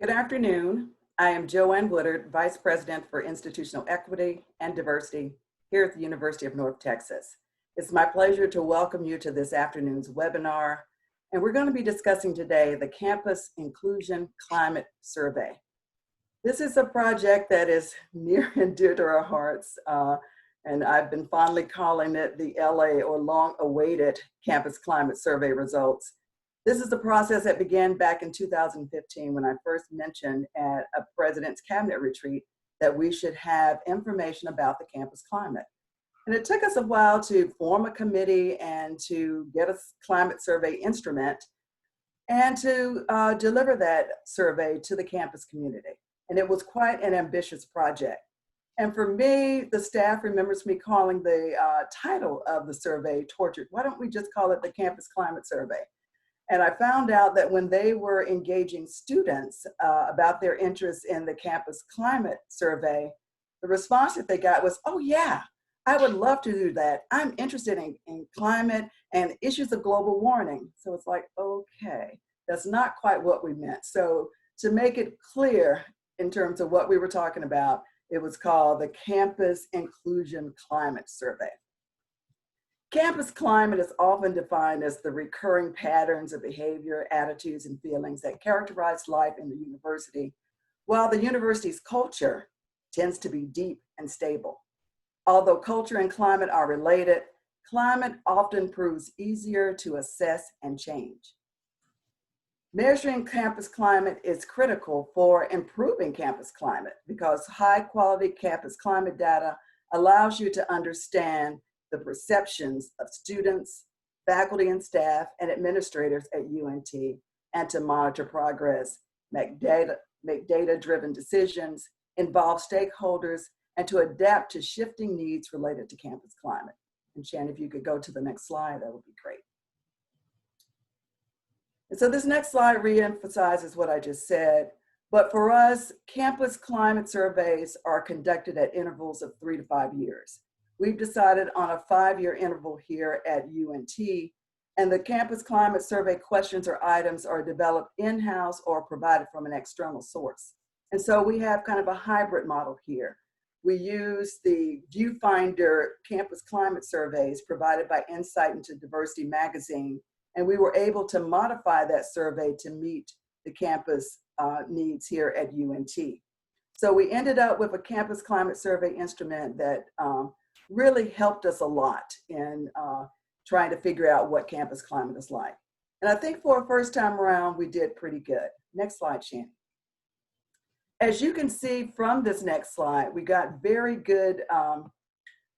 Good afternoon. I am Joanne Woodard, Vice President for Institutional Equity and Diversity here at the University of North Texas. It's my pleasure to welcome you to this afternoon's webinar, and we're going to be discussing today the Campus Inclusion Climate Survey. This is a project that is near and dear to our hearts, and I've been fondly calling it the LA or long-awaited Campus Climate Survey results. This is the process that began back in 2015 when I first mentioned at a president's cabinet retreat that we should have information about the campus climate. And it took us a while to form a committee and to get a climate survey instrument and to deliver that survey to the campus community. And it was quite an ambitious project. And for me, the staff remembers me calling the title of the survey tortured. Why don't we just call it the Campus Climate Survey? And I found out that when they were engaging students about their interest in the campus climate survey, the response that they got was, oh yeah, I would love to do that. I'm interested in climate and issues of global warming. So it's like, okay, that's not quite what we meant. So to make it clear in terms of what we were talking about, it was called the Campus Inclusion Climate Survey. Campus climate is often defined as the recurring patterns of behavior, attitudes, and feelings that characterize life in the university, while the university's culture tends to be deep and stable. Although culture and climate are related, climate often proves easier to assess and change. Measuring campus climate is critical for improving campus climate because high-quality campus climate data allows you to understand the perceptions of students, faculty and staff, and administrators at UNT, and to monitor progress, make data-driven decisions, involve stakeholders, and to adapt to shifting needs related to campus climate. And Shani, if you could go to the next slide, that would be great. And so this next slide reemphasizes what I just said, but for us, campus climate surveys are conducted at intervals of 3 to 5 years. We've decided on a 5-year interval here at UNT, and the campus climate survey questions or items are developed in-house or provided from an external source. And so we have kind of a hybrid model here. We use the Viewfinder campus climate surveys provided by Insight into Diversity magazine, and we were able to modify that survey to meet the campus needs here at UNT. So we ended up with a campus climate survey instrument that really helped us a lot in trying to figure out what campus climate is like. And I think for a first time around, we did pretty good. Next slide, Shani. As you can see from this next slide, we got very good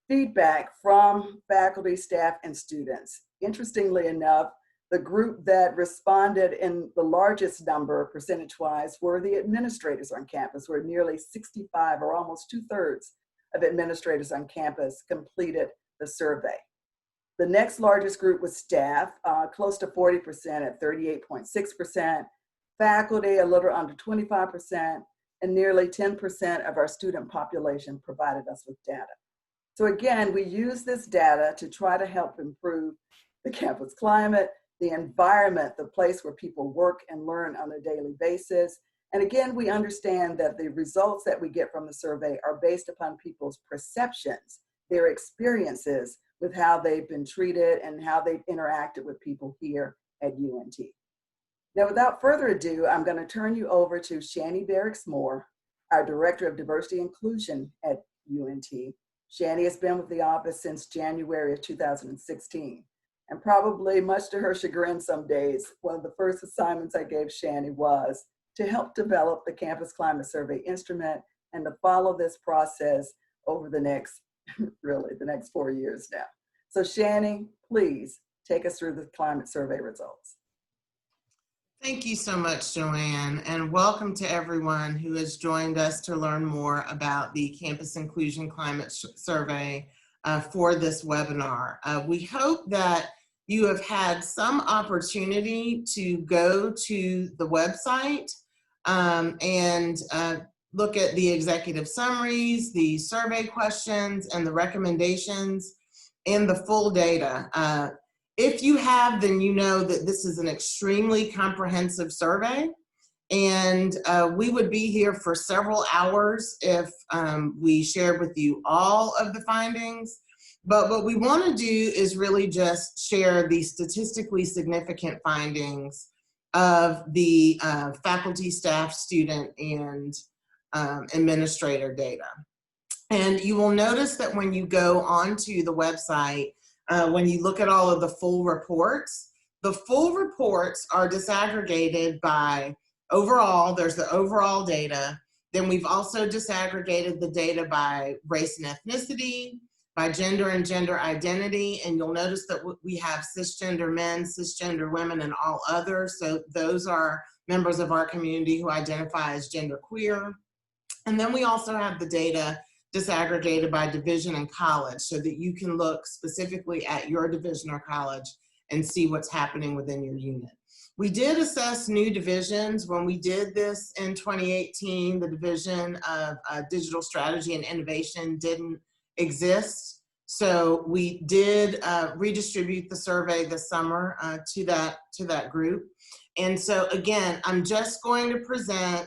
feedback from faculty, staff, and students. Interestingly enough, the group that responded in the largest number percentage-wise were the administrators on campus, where nearly 65 or almost 2/3 of administrators on campus completed the survey. The next largest group was staff, close to 40% at 38.6%, faculty a little under 25%, and nearly 10% of our student population provided us with data. So again, we use this data to try to help improve the campus climate, the environment, the place where people work and learn on a daily basis. And again, we understand that the results that we get from the survey are based upon people's perceptions, their experiences with how they've been treated and how they've interacted with people here at UNT. Now, without further ado, I'm going to turn you over to Shani Barrax Moore, our Director of Diversity Inclusion at UNT. Shani has been with the office since January of 2016. And probably much to her chagrin some days, one of the first assignments I gave Shani was to help develop the Campus Climate Survey instrument and to follow this process over the next, really, the next 4 years now. So Shani, please take us through the climate survey results. Thank you so much, Joanne, and welcome to everyone who has joined us to learn more about the Campus Inclusion Climate Survey for this webinar. We hope that you have had some opportunity to go to the website and look at the executive summaries, the survey questions, and the recommendations, and the full data. If you have, then you know that this is an extremely comprehensive survey, And we would be here for several hours if we shared with you all of the findings. But what we want to do is really just share the statistically significant findings of the faculty, staff, student, and administrator data. And you will notice that when you go onto the website, when you look at all of the full reports are disaggregated by overall. There's the overall data. Then we've also disaggregated the data by race and ethnicity, by gender and gender identity. And you'll notice that we have cisgender men, cisgender women, and all others. So those are members of our community who identify as genderqueer. And then we also have the data disaggregated by division and college so that you can look specifically at your division or college and see what's happening within your unit. We did assess new divisions. When we did this in 2018, the division of digital strategy and innovation didn't exist. So we did redistribute the survey this summer to that group. And so again, I'm just going to present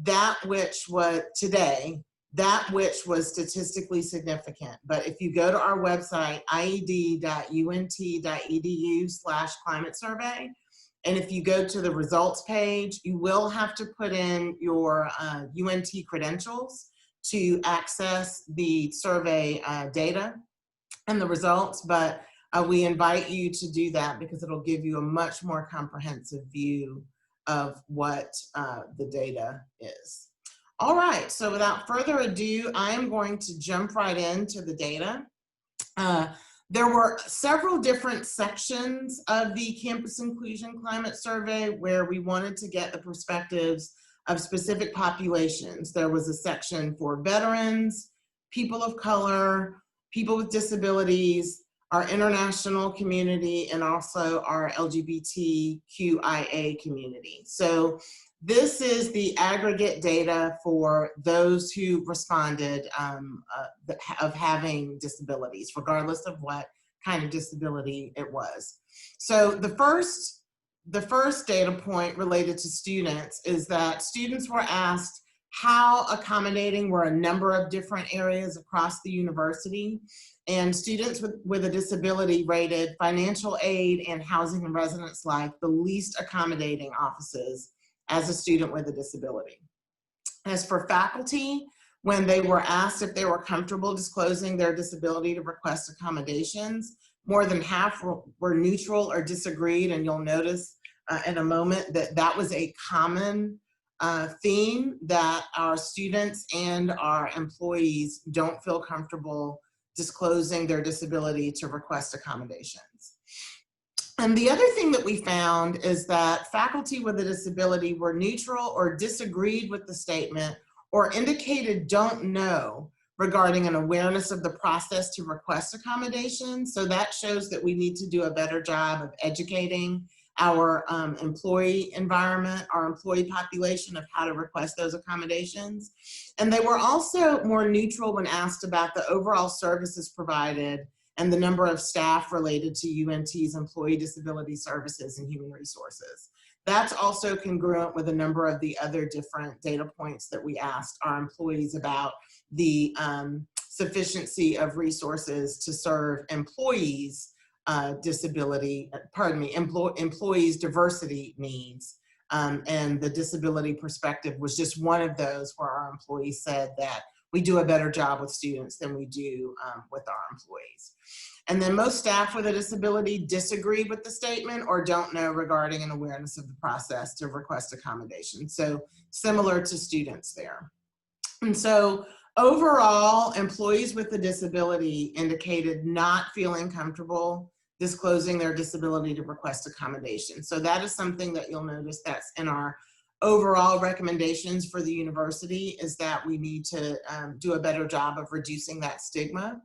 that which was today, that which was statistically significant. But if you go to our website, ied.unt.edu/climate survey, and if you go to the results page, you will have to put in your UNT credentials to access the survey data and the results, but we invite you to do that because it'll give you a much more comprehensive view of what the data is. All right, so without further ado, I am going to jump right into the data. There were several different sections of the Campus Inclusion Climate Survey where we wanted to get the perspectives of specific populations. There was a section for veterans, people of color, people with disabilities, our international community, and also our LGBTQIA community. So this is the aggregate data for those who responded of having disabilities, regardless of what kind of disability it was. So the first data point related to students is that students were asked how accommodating were a number of different areas across the university, and students with a disability rated financial aid and housing and residence life the least accommodating offices as a student with a disability. As for faculty, when they were asked if they were comfortable disclosing their disability to request accommodations, more than half were neutral or disagreed, and you'll notice in a moment that that was a common theme, that our students and our employees don't feel comfortable disclosing their disability to request accommodations. And the other thing that we found is that faculty with a disability were neutral or disagreed with the statement or indicated don't know regarding an awareness of the process to request accommodations. So that shows that we need to do a better job of educating our employee environment, our employee population, of how to request those accommodations. And they were also more neutral when asked about the overall services provided and the number of staff related to UNT's employee disability services and human resources. That's also congruent with a number of the other different data points that we asked our employees about the sufficiency of resources to serve employees' employees' diversity needs. And the disability perspective was just one of those where our employees said that we do a better job with students than we do with our employees. And then most staff with a disability disagree with the statement or don't know regarding an awareness of the process to request accommodation. So similar to students there. And so overall, employees with a disability indicated not feeling comfortable disclosing their disability to request accommodation. So that is something that you'll notice that's in our overall recommendations for the university, is that we need to do a better job of reducing that stigma.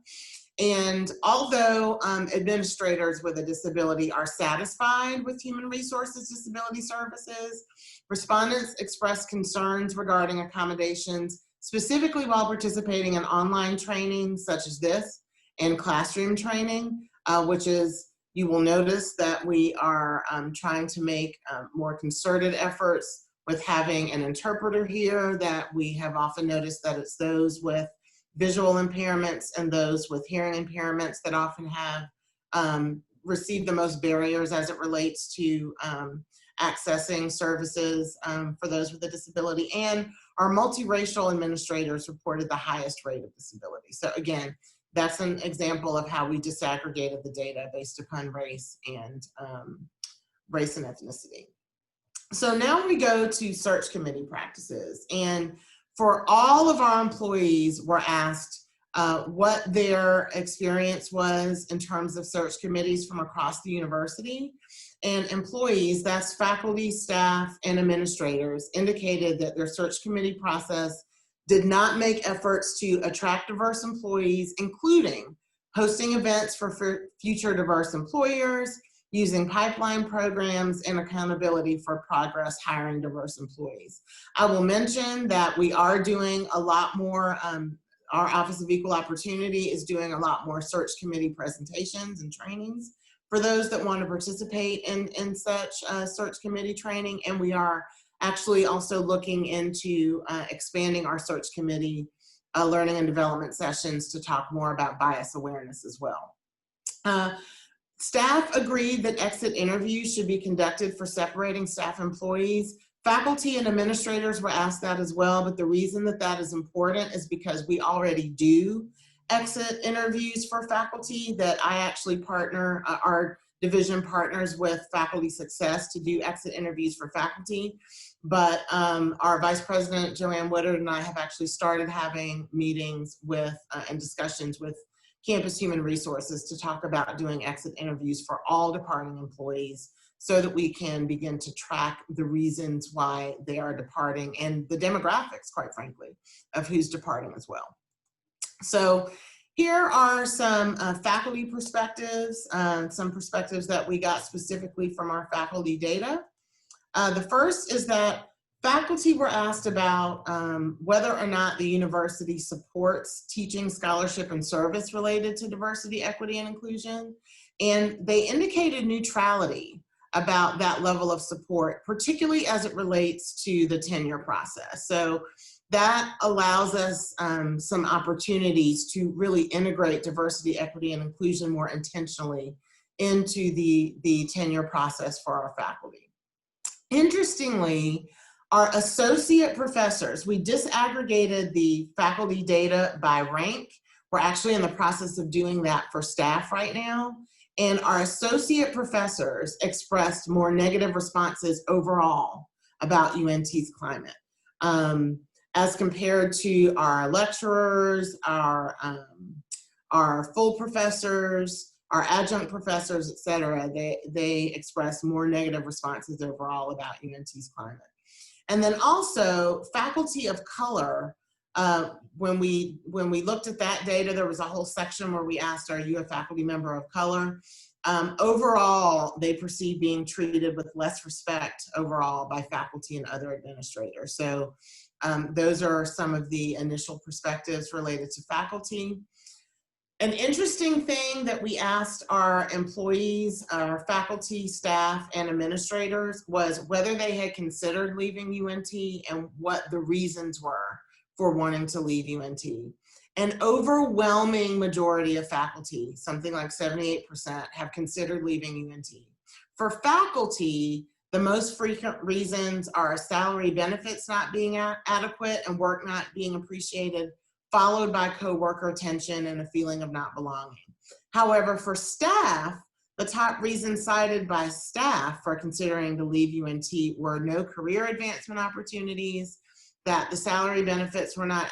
And although administrators with a disability are satisfied with human resources disability services, respondents expressed concerns regarding accommodations, specifically while participating in online training such as this and classroom training, which is, you will notice that we are trying to make more concerted efforts with having an interpreter here, that we have often noticed that it's those with visual impairments and those with hearing impairments that often have received the most barriers as it relates to accessing services for those with a disability. And our multiracial administrators reported the highest rate of disability. So again, that's an example of how we disaggregated the data based upon race and ethnicity. So now we go to search committee practices. And for all of our employees, we're asked what their experience was in terms of search committees from across the university. And employees, that's faculty, staff, and administrators, indicated that their search committee process did not make efforts to attract diverse employees, including hosting events for future diverse employers, using pipeline programs, and accountability for progress hiring diverse employees. I will mention that we are doing a lot more, our Office of Equal Opportunity is doing a lot more search committee presentations and trainings for those that want to participate in such search committee training. And we are actually also looking into expanding our search committee learning and development sessions to talk more about bias awareness as well. Staff agreed that exit interviews should be conducted for separating staff employees. Faculty and administrators were asked that as well, but the reason that that is important is because we already do exit interviews for faculty, that I actually partner, our division partners with Faculty Success to do exit interviews for faculty. But our Vice President, Joanne Woodard, and I have actually started having meetings with and discussions with Campus Human Resources to talk about doing exit interviews for all departing employees so that we can begin to track the reasons why they are departing and the demographics, quite frankly, of who's departing as well. So here are some faculty perspectives, some perspectives that we got specifically from our faculty data. The first is that faculty were asked about whether or not the university supports teaching, scholarship, and service related to diversity, equity, and inclusion. And they indicated neutrality about that level of support, particularly as it relates to the tenure process. So that allows us some opportunities to really integrate diversity, equity, and inclusion more intentionally into the tenure process for our faculty. Interestingly, our associate professors, we disaggregated the faculty data by rank. We're actually in the process of doing that for staff right now. And our associate professors expressed more negative responses overall about UNT's climate, as compared to our lecturers, our full professors, our adjunct professors, et cetera. They expressed more negative responses overall about UNT's climate. And then also faculty of color, when we looked at that data, there was a whole section where we asked, are you a faculty member of color? Overall, they perceive being treated with less respect overall by faculty and other administrators. So those are some of the initial perspectives related to faculty. An interesting thing that we asked our employees, our faculty, staff, and administrators was whether they had considered leaving UNT and what the reasons were for wanting to leave UNT. An overwhelming majority of faculty, something like 78%, have considered leaving UNT. For faculty, the most frequent reasons are salary benefits not being adequate and work not being appreciated, followed by coworker tension and a feeling of not belonging. However, for staff, the top reasons cited by staff for considering to leave UNT were no career advancement opportunities, that the salary benefits were not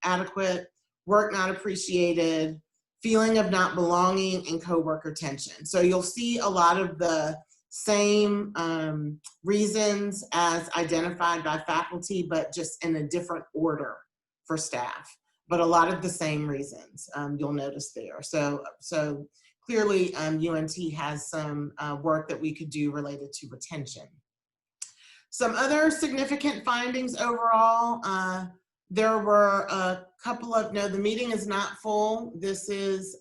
adequate, work not appreciated, feeling of not belonging, and coworker tension. So you'll see a lot of the same reasons as identified by faculty, but just in a different order for staff. But a lot of the same reasons you'll notice there. So clearly UNT has some work that we could do related to retention. Some other significant findings overall, there were a couple of, no, the meeting is not full. This is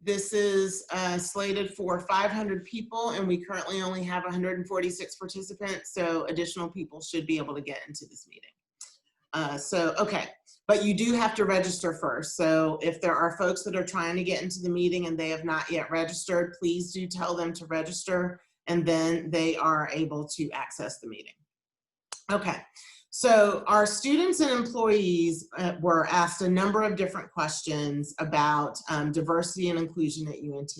This is slated for 500 people, and we currently only have 146 participants, so additional people should be able to get into this meeting. Okay, but you do have to register first. So if there are folks that are trying to get into the meeting and they have not yet registered, please do tell them to register, and then they are able to access the meeting. Okay, so our students and employees were asked a number of different questions about diversity and inclusion at UNT.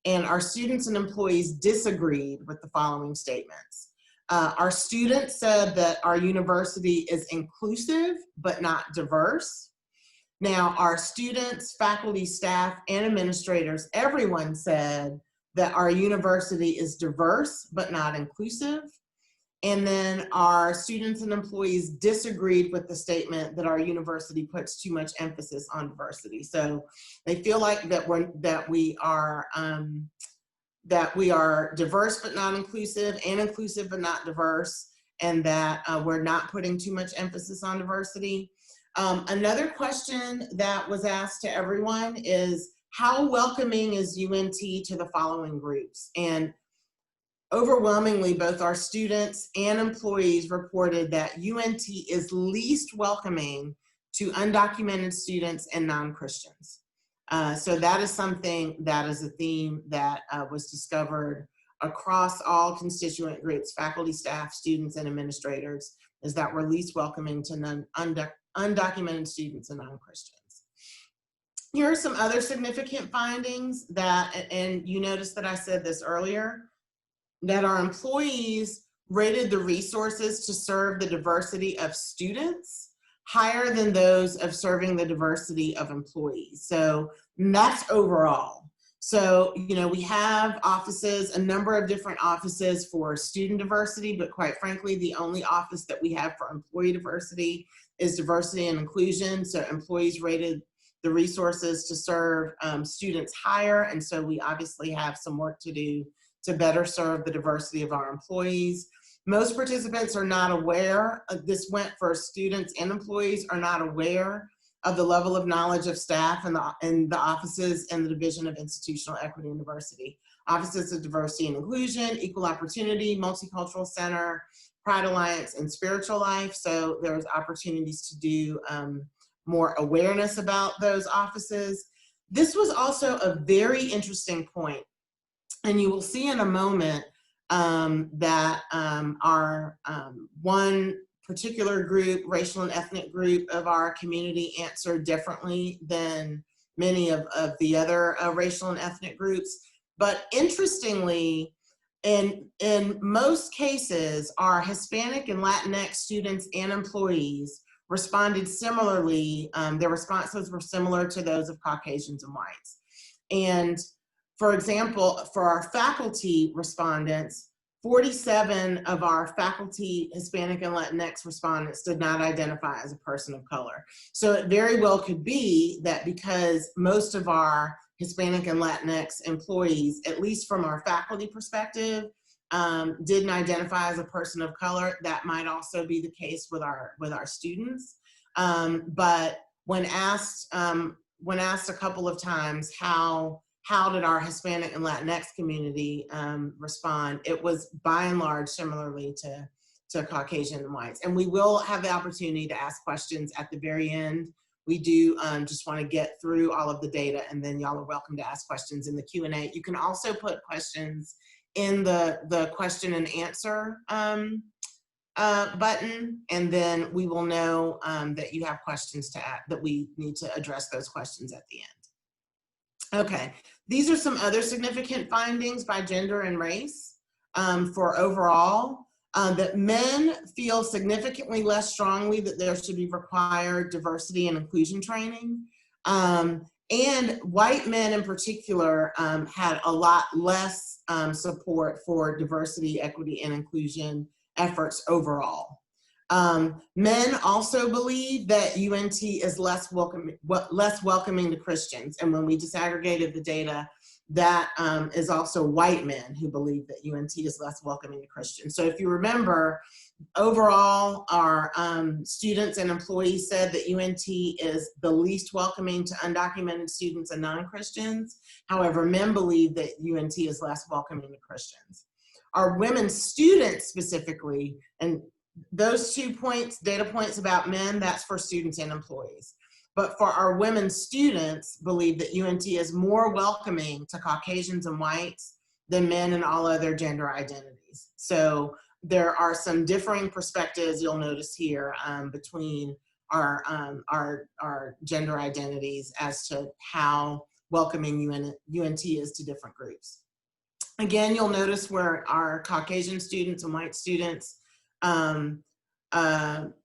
And our students and employees disagreed with the following statements. Our students said that our university is inclusive but not diverse. Now, our students, faculty, staff, and administrators, everyone said that our university is diverse but not inclusive. And then our students and employees disagreed with the statement that our university puts too much emphasis on diversity. So they feel like that we are diverse but not inclusive, and inclusive but not diverse, and that we're not putting too much emphasis on diversity. Another question that was asked to everyone is, how welcoming is UNT to the following groups? And overwhelmingly, both our students and employees reported that UNT is least welcoming to undocumented students and non-Christians. So that is something that is a theme that was discovered across all constituent groups, faculty, staff, students, and administrators, is that we're least welcoming to undocumented students and non-Christians. Here are some other significant findings that, and you noticed that I said this earlier, that our employees rated the resources to serve the diversity of students higher than those of serving the diversity of employees. So that's overall. So, you know, we have offices, a number of different offices for student diversity, but quite frankly, the only office that we have for employee diversity is diversity and inclusion. So employees rated the resources to serve students higher. And so we obviously have some work to do to better serve the diversity of our employees. Most participants are not aware, this went for students and employees, are not aware of the level of knowledge of staff in the offices and the Division of Institutional Equity and Diversity. Offices of Diversity and Inclusion, Equal Opportunity, Multicultural Center, Pride Alliance, and Spiritual Life. So there's opportunities to do more awareness about those offices. This was also a very interesting point. And you will see in a moment that our one particular group, racial and ethnic group of our community, answered differently than many of the other racial and ethnic groups. But interestingly, in most cases, our Hispanic and Latinx students and employees responded similarly. Their responses were similar to those of Caucasians and whites. And for example, for our faculty respondents, 47 of our faculty Hispanic and Latinx respondents did not identify as a person of color. So it very well could be that because most of our Hispanic and Latinx employees, at least from our faculty perspective, didn't identify as a person of color, that might also be the case with our students. But when asked a couple of times how did our Hispanic and Latinx community respond, it was by and large similarly to Caucasian and whites. And we will have the opportunity to ask questions at the very end. We do just want to get through all of the data, and then y'all are welcome to ask questions in the Q&A. You can also put questions in the question and answer button, and then we will know that you have questions to add, that we need to address those questions at the end. Okay, these are some other significant findings by gender and race for overall. That men feel significantly less strongly that there should be required diversity and inclusion training. And white men in particular had a lot less support for diversity, equity, and inclusion efforts overall. Men also believe that UNT is less welcoming to Christians. And when we disaggregated the data, that is also white men who believe that UNT is less welcoming to Christians. So if you remember, overall, our students and employees said that UNT is the least welcoming to undocumented students and non-Christians. However, men believe that UNT is less welcoming to Christians. Our women students specifically, and those 2 points, data points about men, that's for students and employees. But for our women students, believe that UNT is more welcoming to Caucasians and whites than men and all other gender identities. So there are some differing perspectives you'll notice here between our gender identities as to how welcoming UNT is to different groups. Again, you'll notice where our Caucasian students and white students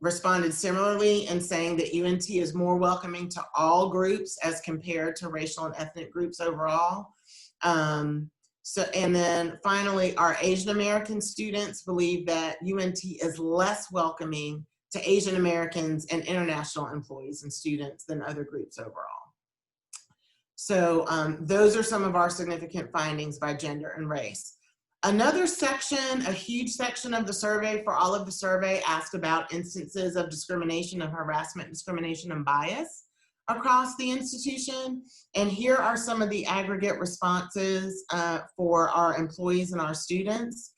responded similarly in saying that UNT is more welcoming to all groups as compared to racial and ethnic groups overall. And then finally, our Asian American students believe that UNT is less welcoming to Asian Americans and international employees and students than other groups overall. So those are some of our significant findings by gender and race. Another section, a huge section of the survey, for all of the survey, asked about instances of discrimination, of harassment, discrimination, and bias across the institution. And here are some of the aggregate responses for our employees and our students.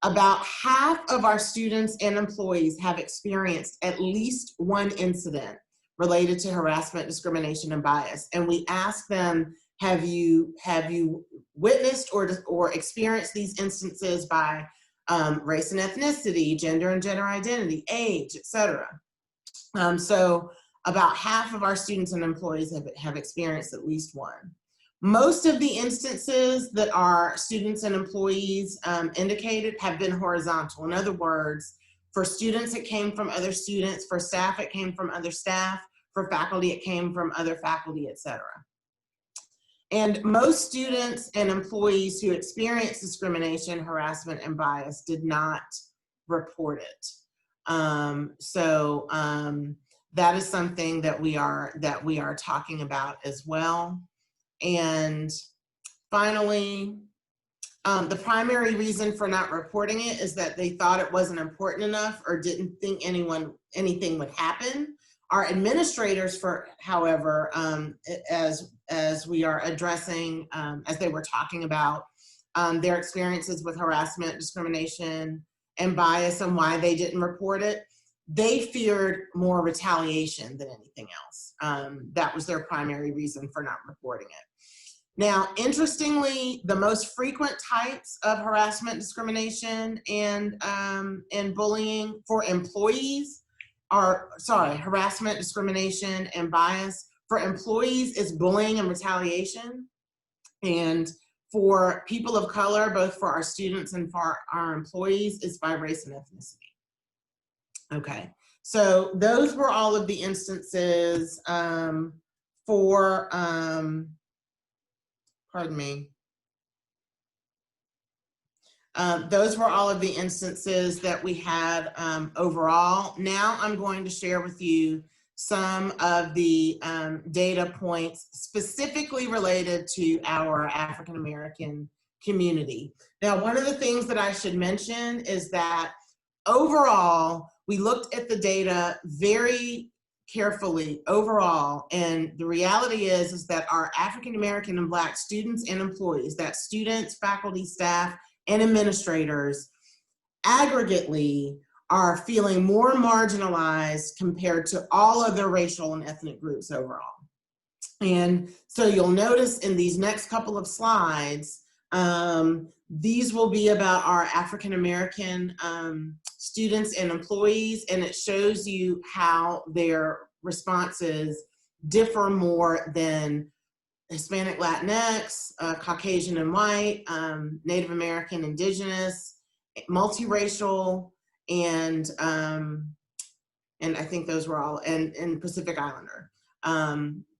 About half of our students and employees have experienced at least one incident related to harassment, discrimination, and bias. And we asked them, have you witnessed or experienced these instances by race and ethnicity, gender and gender identity, age, etc. So about half of our students and employees have experienced at least one. Most of the instances that our students and employees indicated have been horizontal. In other words, for students, it came from other students. For staff, it came from other staff. For faculty, it came from other faculty, etc. And most students and employees who experienced discrimination, harassment, and bias did not report it. That is something that we are talking about as well. And finally, the primary reason for not reporting it is that they thought it wasn't important enough or didn't think anything would happen. Our administrators, however, as we are addressing, as they were talking about their experiences with harassment, discrimination, and bias and why they didn't report it, they feared more retaliation than anything else. That was their primary reason for not reporting it. Now, interestingly, the most frequent types of harassment, discrimination, and bullying for employees harassment, discrimination, and bias. For employees is bullying and retaliation. And for people of color, both for our students and for our employees, is by race and ethnicity. Okay, so those were all of the instances those were all of the instances that we had overall. Now I'm going to share with you some of the data points specifically related to our African American community. Now, one of the things that I should mention is that overall, we looked at the data very carefully overall, and the reality is that our African American and Black students and employees, that's students, faculty, staff, and administrators, aggregately are feeling more marginalized compared to all other racial and ethnic groups overall. And so you'll notice in these next couple of slides, these will be about our African American students and employees, and it shows you how their responses differ more than Hispanic, Latinx, Caucasian and white, Native American, Indigenous, multiracial, and I think those were all, and Pacific Islander,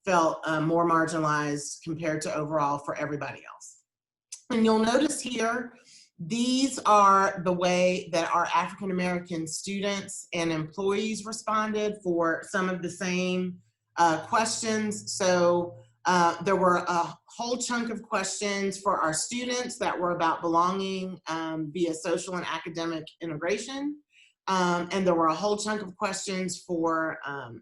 felt more marginalized compared to overall for everybody else. And you'll notice here, these are the way that our African American students and employees responded for some of the same questions. So There were a whole chunk of questions for our students that were about belonging via social and academic integration. And there were a whole chunk of questions for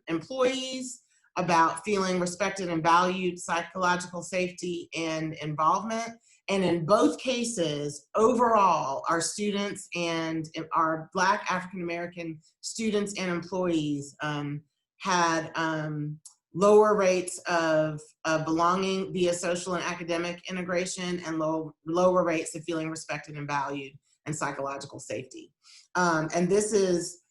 employees about feeling respected and valued, psychological safety, and involvement. And in both cases, overall, our students and our Black African-American students and employees had lower rates of belonging via social and academic integration, and lower rates of feeling respected and valued and psychological safety. And this is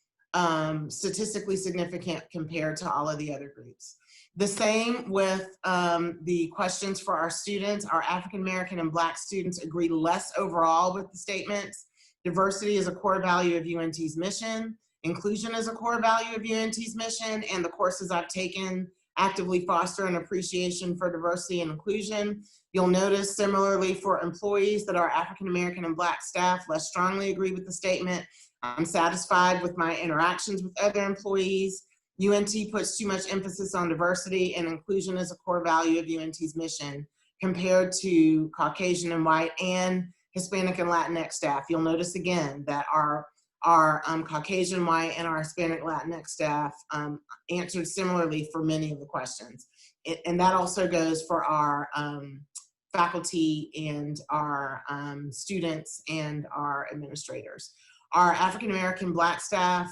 statistically significant compared to all of the other groups. The same with the questions for our students. Our African American and Black students agree less overall with the statements. Diversity is a core value of UNT's mission. Inclusion is a core value of UNT's mission, and the courses I've taken actively foster an appreciation for diversity and inclusion. You'll notice similarly for employees that our African American and Black staff less strongly agree with the statement. I'm satisfied with my interactions with other employees. UNT puts too much emphasis on diversity and inclusion as a core value of UNT's mission compared to Caucasian and white and Hispanic and Latinx staff. You'll notice again that our Caucasian, white, and our Hispanic Latinx staff answered similarly for many of the questions. And that also goes for our faculty and our students and our administrators. Our African American Black staff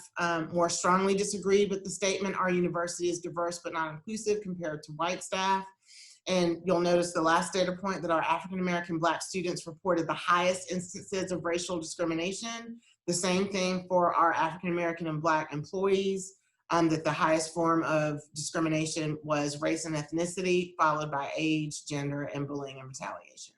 more strongly disagreed with the statement, our university is diverse but not inclusive, compared to white staff. And you'll notice the last data point that our African American Black students reported the highest instances of racial discrimination. The same thing for our African American and Black employees, that the highest form of discrimination was race and ethnicity, followed by age, gender, and bullying and retaliation.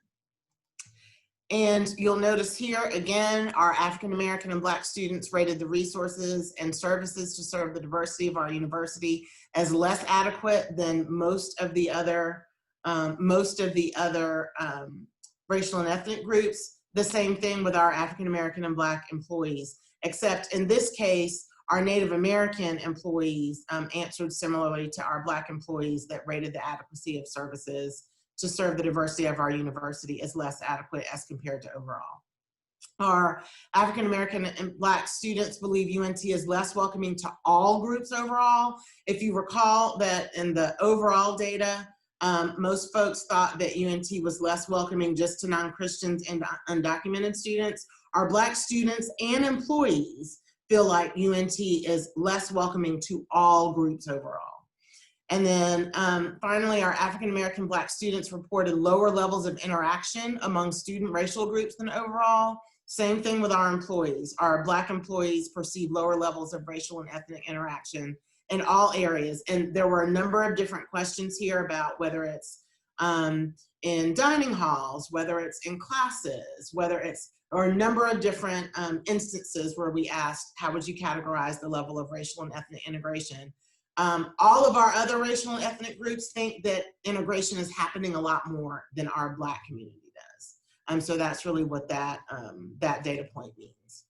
And you'll notice here, again, our African American and Black students rated the resources and services to serve the diversity of our university as less adequate than most of the other racial and ethnic groups. The same thing with our African American and Black employees, except in this case, our Native American employees answered similarly to our Black employees that rated the adequacy of services to serve the diversity of our university as less adequate as compared to overall. Our African American and Black students believe UNT is less welcoming to all groups overall. If you recall that in the overall data, most folks thought that UNT was less welcoming just to non-Christians and undocumented students. Our Black students and employees feel like UNT is less welcoming to all groups overall. And then finally, our African American Black students reported lower levels of interaction among student racial groups than overall. Same thing with our employees. Our Black employees perceive lower levels of racial and ethnic interaction in all areas. And there were a number of different questions here about whether it's in dining halls, whether it's in classes, whether it's, or a number of different instances where we asked, how would you categorize the level of racial and ethnic integration? All of our other racial and ethnic groups think that integration is happening a lot more than our Black community does. So that's really what that data point means.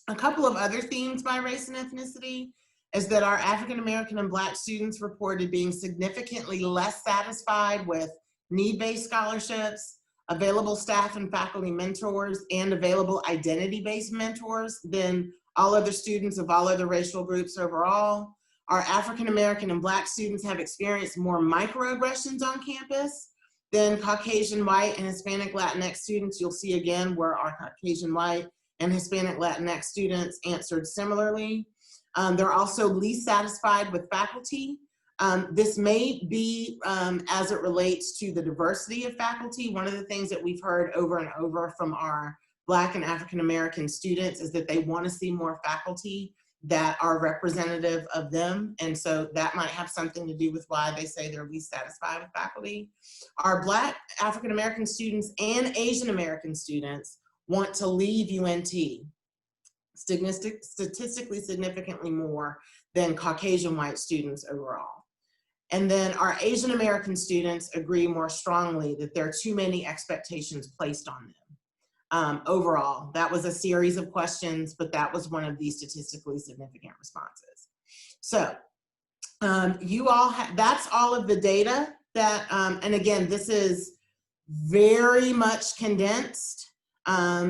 A couple of other themes by race and ethnicity is that our African American and Black students reported being significantly less satisfied with need-based scholarships, available staff and faculty mentors, and available identity-based mentors than all other students of all other racial groups overall. Our African American and Black students have experienced more microaggressions on campus than Caucasian, white, and Hispanic Latinx students. You'll see again where our Caucasian, white, and Hispanic Latinx students answered similarly. They're also least satisfied with faculty. This may be as it relates to the diversity of faculty. One of the things that we've heard over and over from our Black and African American students is that they want to see more faculty that are representative of them. And so that might have something to do with why they say they're least satisfied with faculty. Our Black African American students and Asian American students want to leave UNT statistically significantly more than Caucasian white students overall. And then our Asian American students agree more strongly that there are too many expectations placed on them. Overall, that was a series of questions, but that was one of the statistically significant responses. So you all that's all of the data that, and again, this is very much condensed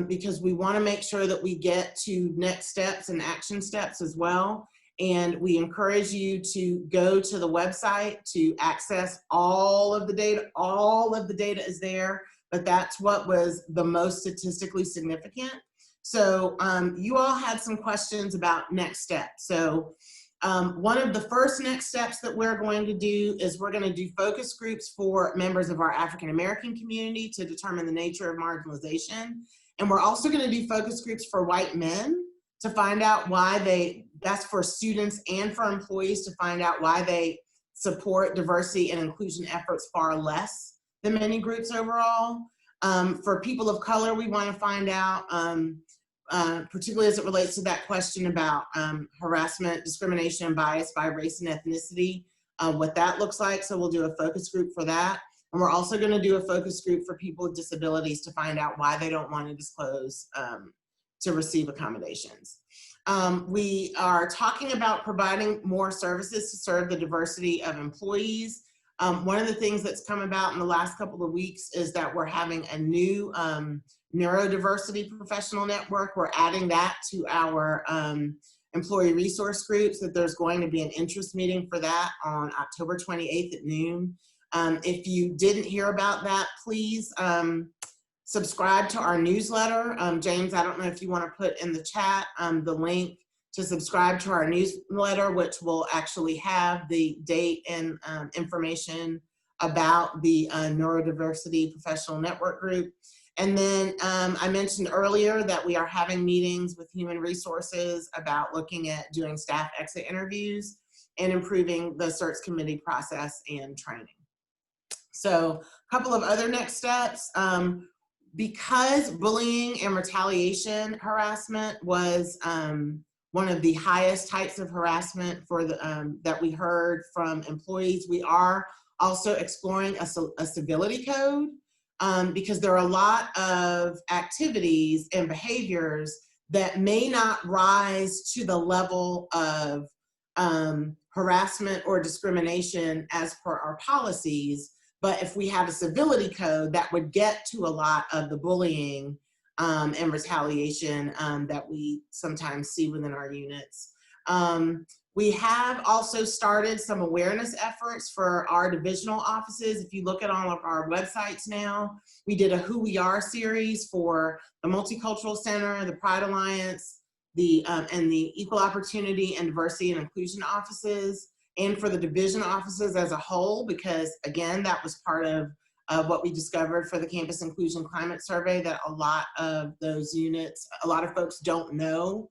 because we want to make sure that we get to next steps and action steps as well. And we encourage you to go to the website to access all of the data. All of the data is there, but that's what was the most statistically significant. So you all had some questions about next steps. So one of the first next steps that we're going to do is we're going to do focus groups for members of our African American community to determine the nature of marginalization. And we're also going to do focus groups for white men to find out why that's for students and for employees to find out why they support diversity and inclusion efforts far less than many groups overall. For people of color, we want to find out, particularly as it relates to that question about harassment, discrimination, and bias by race and ethnicity, what that looks like. So we'll do a focus group for that. And we're also going to do a focus group for people with disabilities to find out why they don't want to disclose to receive accommodations. We are talking about providing more services to serve the diversity of employees. One of the things that's come about in the last couple of weeks is that we're having a new neurodiversity professional network. We're adding that to our employee resource groups, that there's going to be an interest meeting for that on October 28th at noon. If you didn't hear about that, please subscribe to our newsletter. James, I don't know if you want to put in the chat the link to subscribe to our newsletter, which will actually have the date and information about the Neurodiversity Professional Network Group. And then I mentioned earlier that we are having meetings with Human Resources about looking at doing staff exit interviews and improving the search committee process and training. So a couple of other next steps. Because bullying and retaliation harassment was one of the highest types of harassment for the, that we heard from employees, we are also exploring a civility code because there are a lot of activities and behaviors that may not rise to the level of harassment or discrimination as per our policies. But if we have a civility code, that would get to a lot of the bullying and retaliation that we sometimes see within our units. We have also started some awareness efforts for our divisional offices. If you look at all of our websites now, we did a Who We Are series for the Multicultural Center, the Pride Alliance, and the Equal Opportunity and Diversity and Inclusion offices, and for the division offices as a whole, because again, that was part of what we discovered for the Campus Inclusion Climate Survey, that a lot of those units, a lot of folks don't know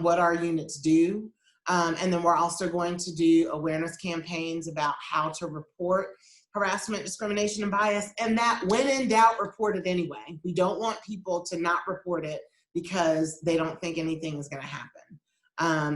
what our units do. And then we're also going to do awareness campaigns about how to report harassment, discrimination, and bias, and that when in doubt, report it anyway. We don't want people to not report it because they don't think anything is gonna happen.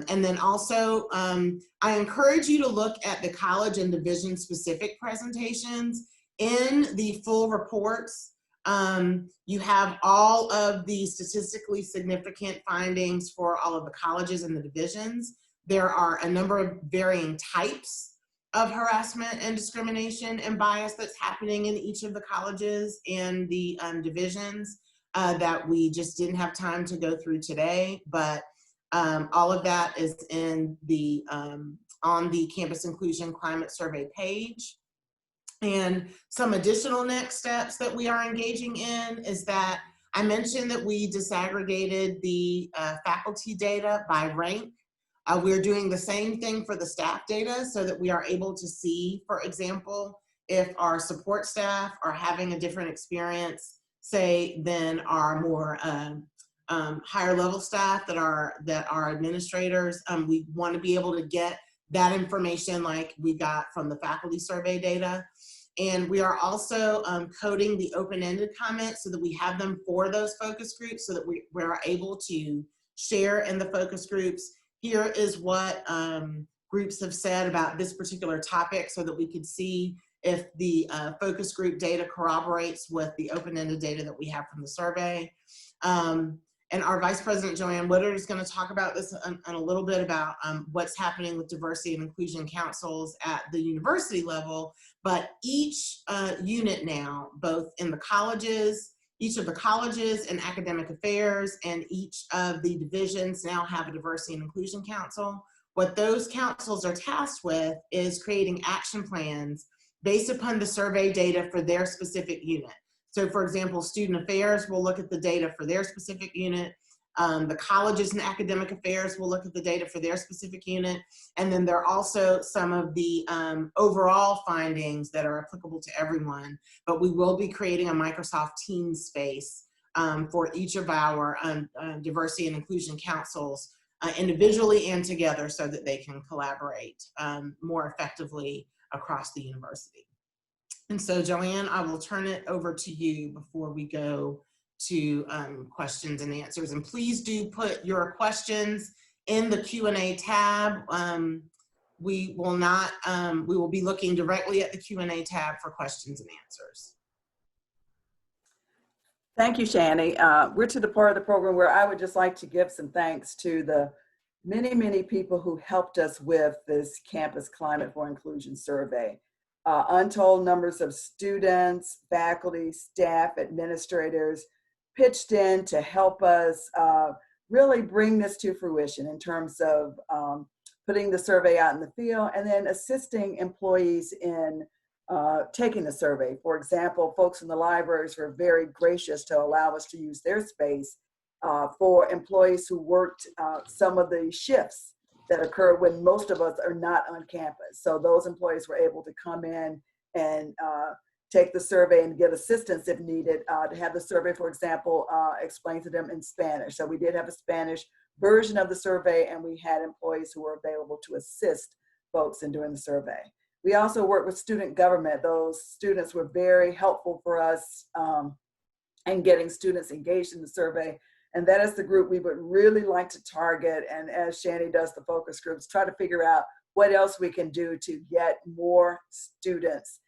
And then also, I encourage you to look at the college and division specific presentations. In the full reports, you have all of the statistically significant findings for all of the colleges and the divisions. There are a number of varying types of harassment and discrimination and bias that's happening in each of the colleges and the divisions that we just didn't have time to go through today, but all of that is in the on the Campus Inclusion Climate Survey page. And some additional next steps that we are engaging in is that I mentioned that we disaggregated the faculty data by rank. We're doing the same thing for the staff data so that we are able to see, for example, if our support staff are having a different experience, say, than our more higher level staff that are administrators. We want to be able to get that information like we got from the faculty survey data. And we are also coding the open-ended comments so that we have them for those focus groups so that we are able to share in the focus groups. Here is what groups have said about this particular topic so that we could see if the focus group data corroborates with the open-ended data that we have from the survey. And our Vice President, Joanne Woodard, is going to talk about this in a little bit about what's happening with diversity and inclusion councils at the university level. But each unit now, both in the colleges, each of the colleges and academic affairs, and each of the divisions now have a diversity and inclusion council. What those councils are tasked with is creating action plans based upon the survey data for their specific unit. So for example, student affairs will look at the data for their specific unit. The colleges and academic affairs will look at the data for their specific unit. And then there are also some of the overall findings that are applicable to everyone, but we will be creating a Microsoft Teams space for each of our diversity and inclusion councils individually and together so that they can collaborate more effectively across the university. And so, Joanne, I will turn it over to you before we go to questions and answers. And please do put your questions in the Q&A tab. We will be looking directly at the Q&A tab for questions and answers. Thank you, Shani. We're to the part of the program where I would just like to give some thanks to the many, many people who helped us with this Campus Climate for Inclusion survey. Untold numbers of students, faculty, staff, administrators pitched in to help us really bring this to fruition in terms of putting the survey out in the field and then assisting employees in taking the survey. For example, folks in the libraries were very gracious to allow us to use their space for employees who worked some of the shifts that occur when most of us are not on campus. So those employees were able to come in and take the survey and get assistance if needed, to have the survey, for example, explained to them in Spanish. So we did have a Spanish version of the survey, and we had employees who were available to assist folks in doing the survey. We also worked with student government. Those students were very helpful for us in getting students engaged in the survey. And that is the group we would really like to target. And as Shani does the focus groups, try to figure out what else we can do to get more students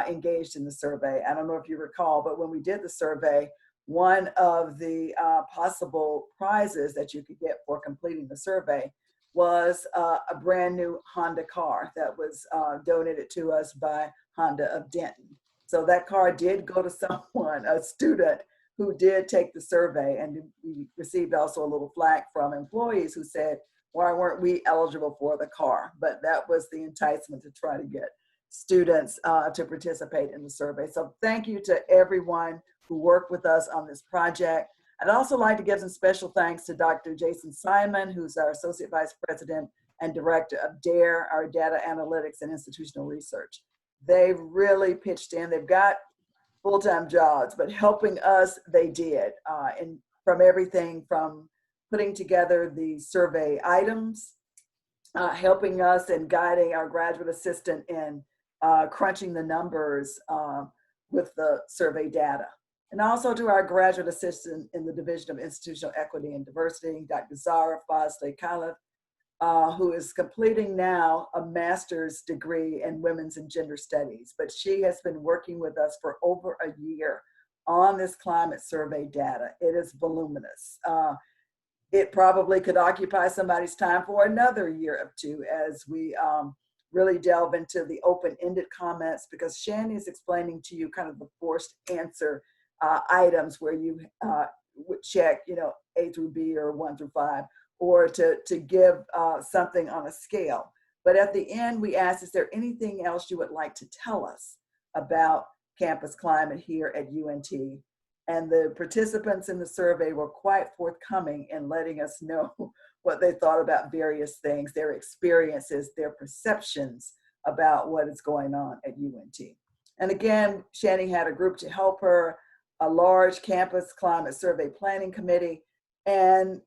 engaged in the survey. I don't know if you recall, but when we did the survey, one of the possible prizes that you could get for completing the survey was a brand new Honda car that was donated to us by Honda of Denton. So that car did go to someone, a student, who did take the survey, and we received also a little flack from employees who said, why weren't we eligible for the car? But that was the enticement to try to get students to participate in the survey. So thank you to everyone who worked with us on this project. I'd also like to give some special thanks to Dr. Jason Simon, who's our Associate Vice President and Director of DARE, our Data Analytics and Institutional Research. They really pitched in. They've got full-time jobs, but helping us, they did. And from everything from putting together the survey items, helping us and guiding our graduate assistant in crunching the numbers with the survey data. And also to our graduate assistant in the Division of Institutional Equity and Diversity, Dr. Zara Fazle-Khalif, who is completing now a master's degree in women's and gender studies. But she has been working with us for over a year on this climate survey data. It is voluminous. It probably could occupy somebody's time for another year or two as we really delve into the open-ended comments, because Shani is explaining to you kind of the forced answer items where you would check, A through B or 1 through 5. Or to give something on a scale. But at the end, we asked, is there anything else you would like to tell us about campus climate here at UNT? And the participants in the survey were quite forthcoming in letting us know what they thought about various things, their experiences, their perceptions about what is going on at UNT. And again, Shani had a group to help her, a large campus climate survey planning committee. And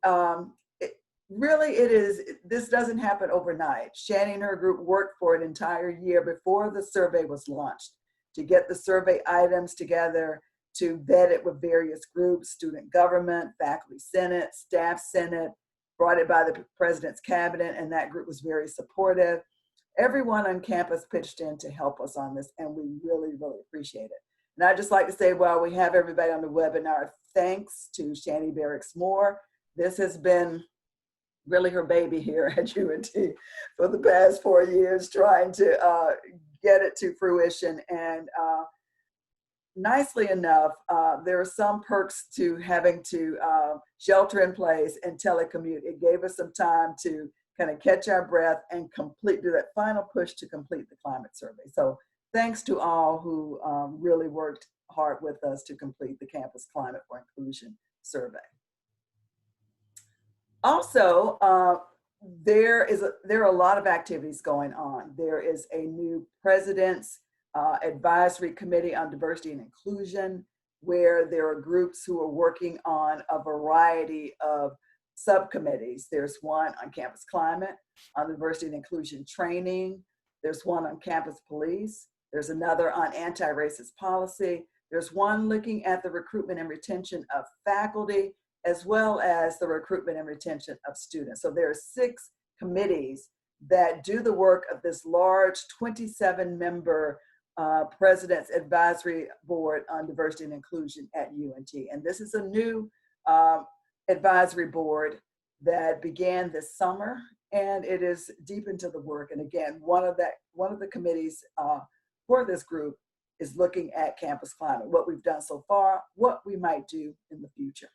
this doesn't happen overnight. Shani and her group worked for an entire year before the survey was launched to get the survey items together, to vet it with various groups, student government, faculty senate, staff senate, brought it by the president's cabinet, and that group was very supportive. Everyone on campus pitched in to help us on this, and we really, really appreciate it. And I'd just like to say, while we have everybody on the webinar, thanks to Shani Barrax Moore. This has been really her baby here at UNT for the past 4 years, trying to get it to fruition. And nicely enough, there are some perks to having to shelter in place and telecommute. It gave us some time to kind of catch our breath and do that final push to complete the climate survey. So thanks to all who really worked hard with us to complete the Campus Climate for Inclusion survey. Also, there are a lot of activities going on. There is a new President's Advisory Committee on Diversity and Inclusion, where there are groups who are working on a variety of subcommittees. There's one on campus climate, on diversity and inclusion training. There's one on campus police. There's another on anti-racist policy. There's one looking at the recruitment and retention of faculty, as well as the recruitment and retention of students. So there are 6 committees that do the work of this large 27-member President's Advisory Board on Diversity and Inclusion at UNT. And this is a new advisory board that began this summer, and it is deep into the work. And again, one of the committees for this group is looking at campus climate, what we've done so far, what we might do in the future.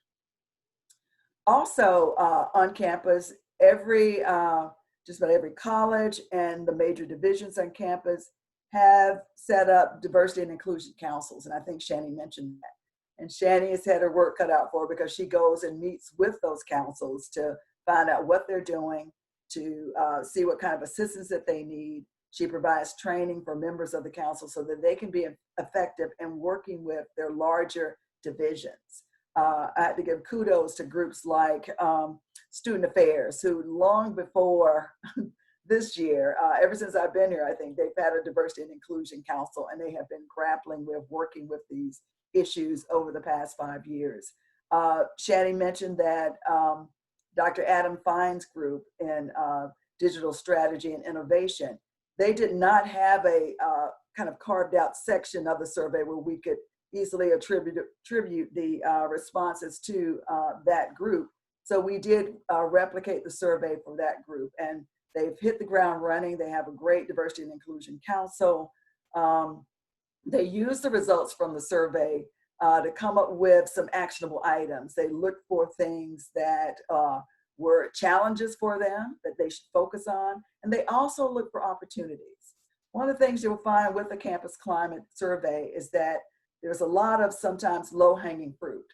Also on campus, just about every college and the major divisions on campus have set up diversity and inclusion councils. And I think Shani mentioned that. And Shani has had her work cut out for her, because she goes and meets with those councils to find out what they're doing, to see what kind of assistance that they need. She provides training for members of the council so that they can be effective in working with their larger divisions. I had to give kudos to groups like Student Affairs, who long before this year, ever since I've been here, I think they've had a diversity and inclusion council, and they have been grappling with working with these issues over the past 5 years. Shani mentioned that Dr. Adam Fine's group in digital strategy and innovation, they did not have a kind of carved out section of the survey where we could easily attribute the responses to that group. So we did replicate the survey for that group, and they've hit the ground running. They have a great diversity and inclusion council. They use the results from the survey to come up with some actionable items. They looked for things that were challenges for them that they should focus on, and they also look for opportunities. One of the things you'll find with the Campus Climate Survey is that there's a lot of sometimes low-hanging fruit.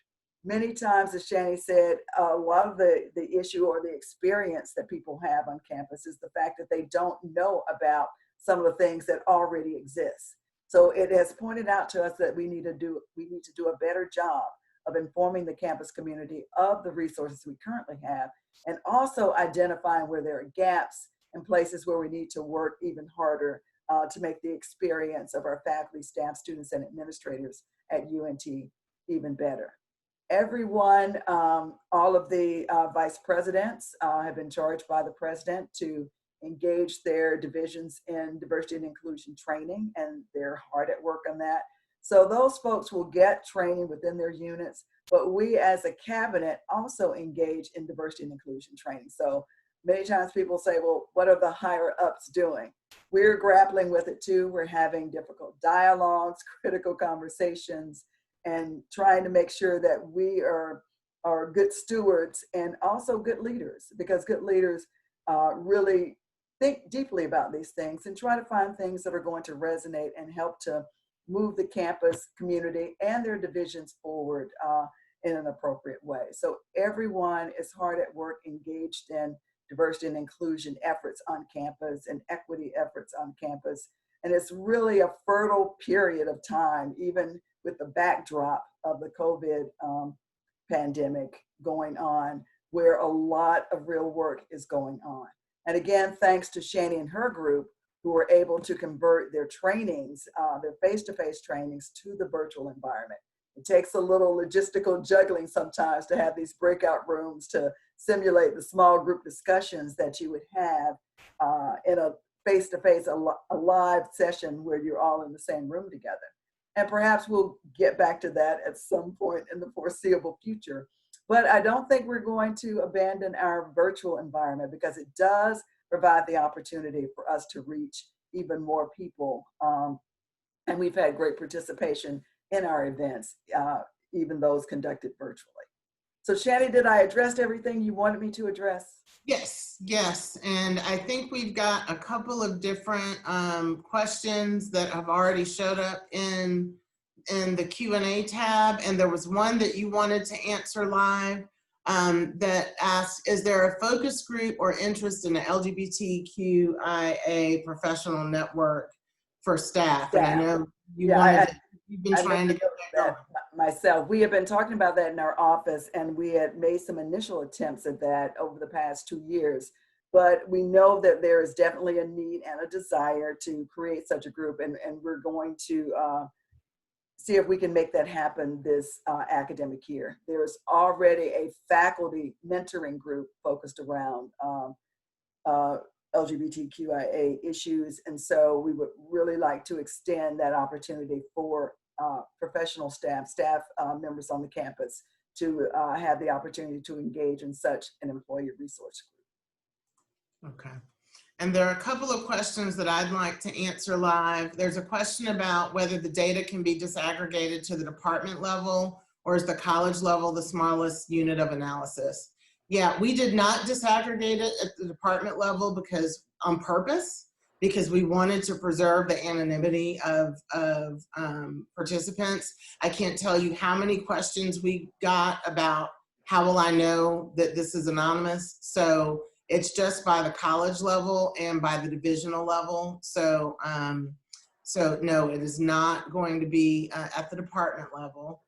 Many times, as Shani said, a lot of the issue or the experience that people have on campus is the fact that they don't know about some of the things that already exist. So it has pointed out to us that we need to do a better job of informing the campus community of the resources we currently have, and also identifying where there are gaps and places where we need to work even harder to make the experience of our faculty, staff, students, and administrators at UNT even better. Everyone, all of the vice presidents have been charged by the president to engage their divisions in diversity and inclusion training, and they're hard at work on that. So those folks will get training within their units, but we as a cabinet also engage in diversity and inclusion training. So many times people say, well, what are the higher ups doing? We're grappling with it too. We're having difficult dialogues, critical conversations, and trying to make sure that we are good stewards and also good leaders, because good leaders really think deeply about these things and try to find things that are going to resonate and help to move the campus community and their divisions forward in an appropriate way. So everyone is hard at work, engaged in diversity and inclusion efforts on campus and equity efforts on campus. And it's really a fertile period of time, even with the backdrop of the COVID pandemic going on, where a lot of real work is going on. And again, thanks to Shani and her group, who were able to convert their trainings, their face-to-face trainings, to the virtual environment. It takes a little logistical juggling sometimes to have these breakout rooms to simulate the small group discussions that you would have in a face-to-face, a live session where you're all in the same room together. and perhaps we'll get back to that at some point in the foreseeable future. But I don't think we're going to abandon our virtual environment because it does provide the opportunity for us to reach even more people. And we've had great participation in our events, even those conducted virtually. So Shani, did I address everything you wanted me to address? Yes, yes. And I think we've got a couple of different questions that have already showed up in the Q&A tab. And there was one that you wanted to answer live that asked, is there a focus group or interest in the LGBTQIA professional network for staff? And I know you've been trying to get that going. Myself, we have been talking about that in our office, and we had made some initial attempts at that over the past 2 years. But we know that there is definitely a need and a desire to create such a group, and we're going to see if we can make that happen this academic year. There's already a faculty mentoring group focused around LGBTQIA issues, and so we would really like to extend that opportunity for professional staff members on the campus to have the opportunity to engage in such an employee resource group. Okay. And there are a couple of questions that I'd like to answer live. There's a question about whether the data can be disaggregated to the department level, or is the college level the smallest unit of analysis? Yeah, we did not disaggregate it at the department level because on purpose, because we wanted to preserve the anonymity of participants. I can't tell you how many questions we got about how will I know that this is anonymous. So it's just by the college level and by the divisional level. So, so no, it is not going to be at the department level.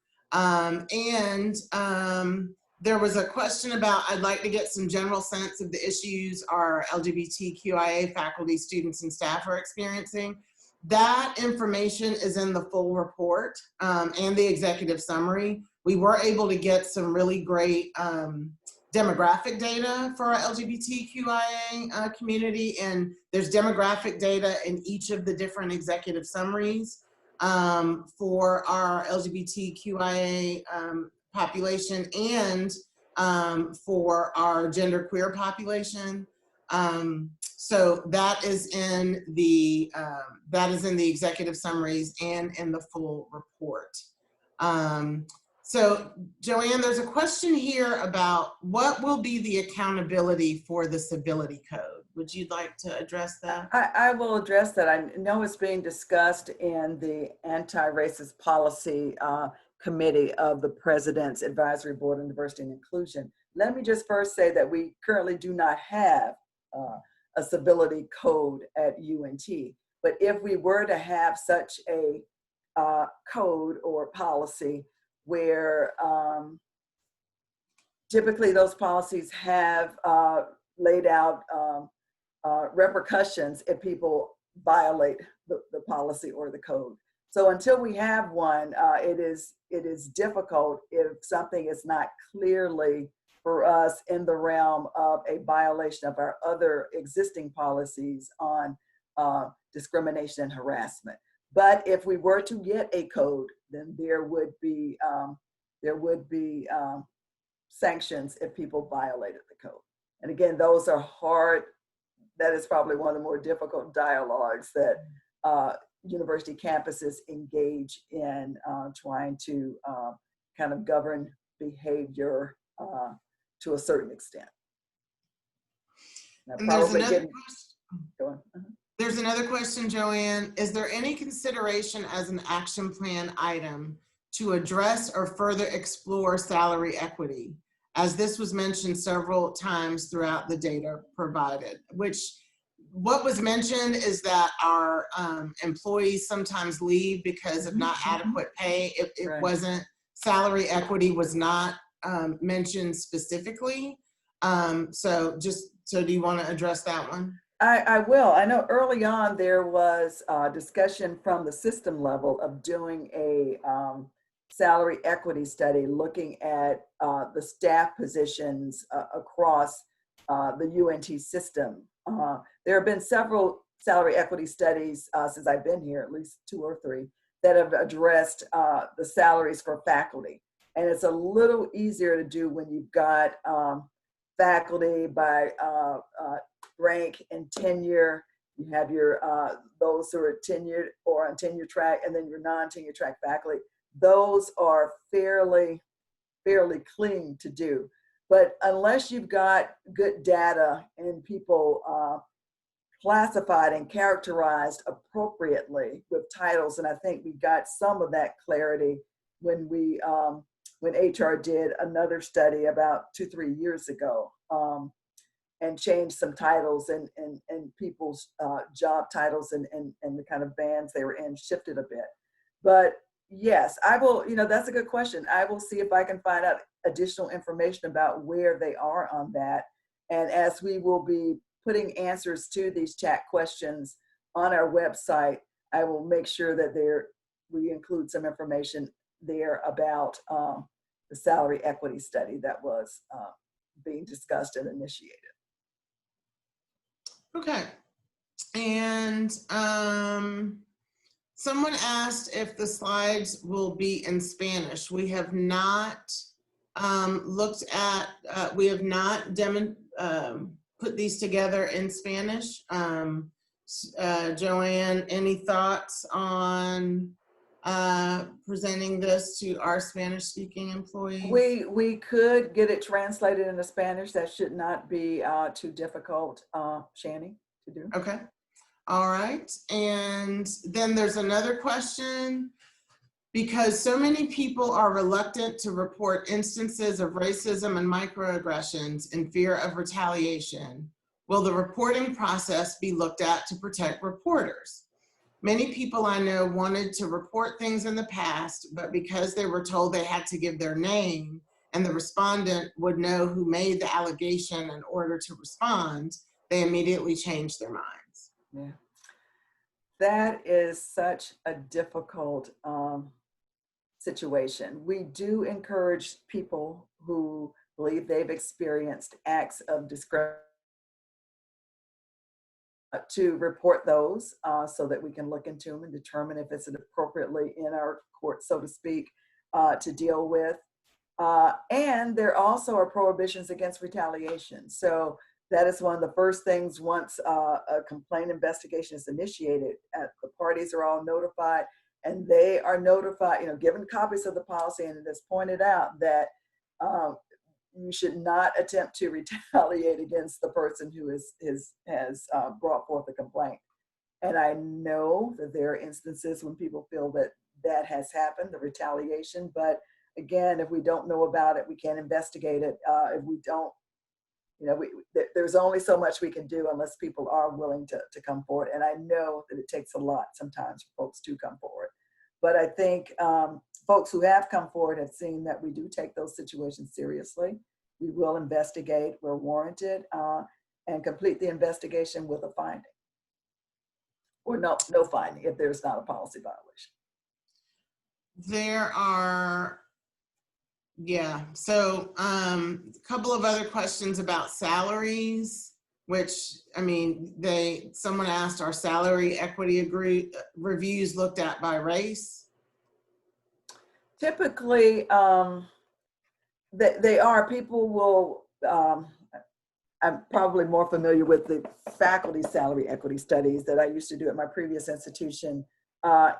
There was a question about, I'd like to get some general sense of the issues our LGBTQIA faculty, students, and staff are experiencing. That information is in the full report and the executive summary. We were able to get some really great demographic data for our LGBTQIA community, and there's demographic data in each of the different executive summaries for our LGBTQIA population and for our genderqueer population. So that is in the executive summaries and in the full report. So Joanne, there's a question here about what will be the accountability for the civility code. Would you like to address that? I will address that. I know it's being discussed in the anti-racist policy committee of the President's Advisory Board on Diversity and Inclusion. Let me just first say that we currently do not have a civility code at UNT. But if we were to have such a code or policy where typically those policies have laid out repercussions if people violate the policy or the code. So until we have one, it is difficult if something is not clearly for us in the realm of a violation of our other existing policies on discrimination and harassment. But if we were to get a code, then there would be sanctions if people violated the code. And again, those are hard. That is probably one of the more difficult dialogues that university campuses engage in trying to kind of govern behavior to a certain extent. And there's another question. There's another question, Joanne. Is there any consideration as an action plan item to address or further explore salary equity, as this was mentioned several times throughout the data provided? What was mentioned is that our employees sometimes leave because of not adequate pay. It right. wasn't, salary equity was not mentioned specifically. So do you want to address that one? I will. I know early on there was discussion from the system level of doing a salary equity study looking at the staff positions across the UNT system. There have been several salary equity studies since I've been here, at least 2 or 3, that have addressed the salaries for faculty. And it's a little easier to do when you've got faculty by rank and tenure. You have your those who are tenured or on tenure track, and then your non-tenure track faculty. Those are fairly clean to do. But unless you've got good data and people classified and characterized appropriately with titles, and I think we got some of that clarity when we when HR did another study about 2-3 years ago, and changed some titles and people's job titles and the kind of bands they were in shifted a bit. But yes, I will, that's a good question. I will see if I can find out additional information about where they are on that. And as we will be putting answers to these chat questions on our website, I will make sure that we include some information there about the salary equity study that was being discussed and initiated. Okay. And someone asked if the slides will be in Spanish. We have not looked at, we have not put these together in Spanish. Joanne, any thoughts on presenting this to our Spanish-speaking employees? We could get it translated into Spanish. That should not be too difficult, Shani, to do. Okay. All right. And then there's another question. Because so many people are reluctant to report instances of racism and microaggressions in fear of retaliation, will the reporting process be looked at to protect reporters? Many people I know wanted to report things in the past, but because they were told they had to give their name and the respondent would know who made the allegation in order to respond, they immediately changed their minds. Yeah. That is such a difficult situation. We do encourage people who believe they've experienced acts of discrimination to report those so that we can look into them and determine if it's appropriately in our court, so to speak, to deal with. And there also are prohibitions against retaliation. So that is one of the first things once a complaint investigation is initiated, the parties are all notified, and they are notified, given copies of the policy, and it is pointed out that you should not attempt to retaliate against the person who has brought forth a complaint. And I know that there are instances when people feel that that has happened, the retaliation, but again, if we don't know about it, we can't investigate it. If we don't, there's only so much we can do unless people are willing to come forward. And I know that it takes a lot sometimes for folks to come forward. But I think folks who have come forward have seen that we do take those situations seriously. We will investigate where warranted and complete the investigation with a finding. Or no finding if there's not a policy violation. There are, so a couple of other questions about salaries, which, someone asked, are salary equity reviews looked at by race? Typically, they are. People will, I'm probably more familiar with the faculty salary equity studies that I used to do at my previous institution.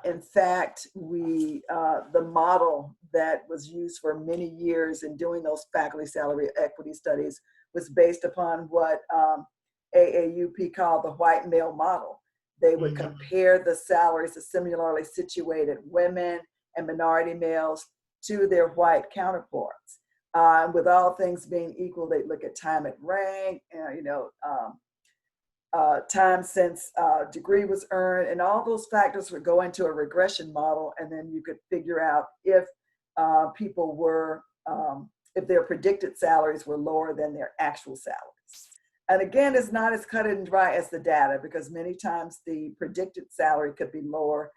In fact, the model that was used for many years in doing those faculty salary equity studies was based upon what AAUP called the white male model. They would compare the salaries of similarly situated women and minority males to their white counterparts. With all things being equal, they look at time at rank, time since degree was earned, and all those factors would go into a regression model, and then you could figure out if people were, if their predicted salaries were lower than their actual salaries. And again, it's not as cut and dry as the data, because many times the predicted salary could be lower,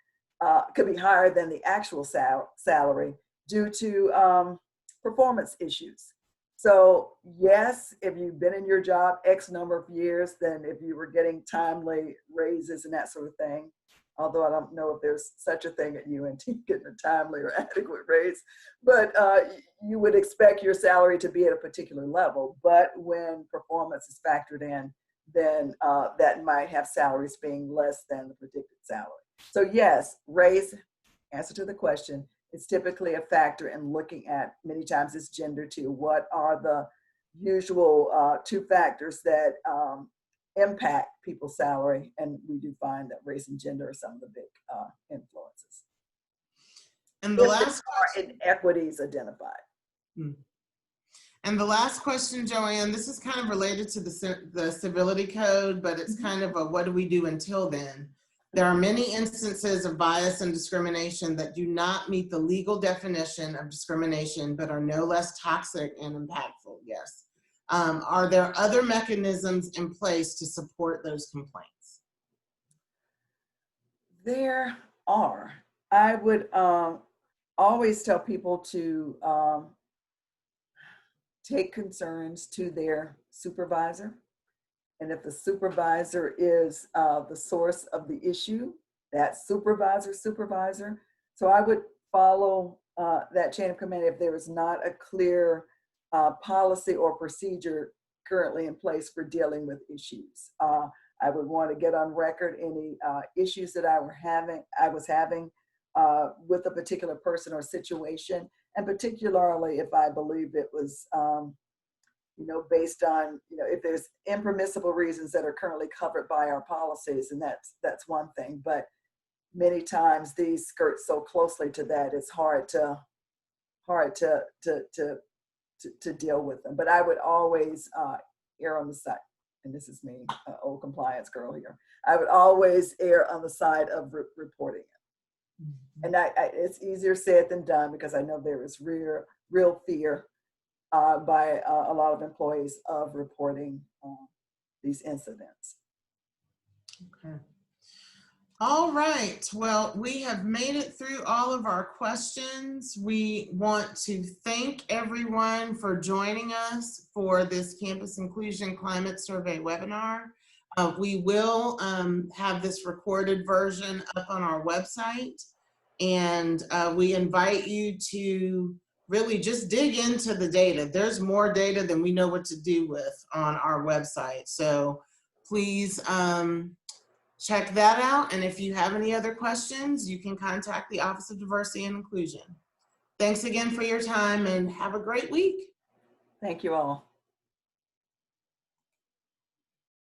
could be higher than the actual salary due to performance issues. So yes, if you've been in your job X number of years, then if you were getting timely raises and that sort of thing, although I don't know if there's such a thing at UNT, getting a timely or adequate raise, but you would expect your salary to be at a particular level. But when performance is factored in, then that might have salaries being less than the predicted salary. So yes, raise, answer to the question, it's typically a factor in looking at, many times it's gender too. What are the usual two factors that impact people's salary? And we do find that race and gender are some of the big influences. And the If last there are inequities identified. And the last question, Joanne, this is kind of related to the civility code, but it's kind of a what do we do until then? There are many instances of bias and discrimination that do not meet the legal definition of discrimination, but are no less toxic and impactful. Yes. Are there other mechanisms in place to support those complaints? There are. I would always tell people to take concerns to their supervisor. And if the supervisor is the source of the issue, that supervisor. So I would follow that chain of command if there is not a clear policy or procedure currently in place for dealing with issues. I would want to get on record any issues that I was having with a particular person or situation, and particularly if I believed it was based on, if there's impermissible reasons that are currently covered by our policies, and that's one thing. But many times these skirt so closely to that, it's hard to deal with them. But I would always err on the side, and this is me, old compliance girl here. I would always err on the side of reporting it. And it's easier said than done, because I know there is real fear by a lot of employees of reporting these incidents. Okay. All right. Well, we have made it through all of our questions. We want to thank everyone for joining us for this Campus Inclusion Climate Survey webinar. We will have this recorded version up on our website, and we invite you to really just dig into the data. There's more data than we know what to do with on our website. So please check that out. And if you have any other questions, you can contact the Office of Diversity and Inclusion. Thanks again for your time, and have a great week. Thank you all.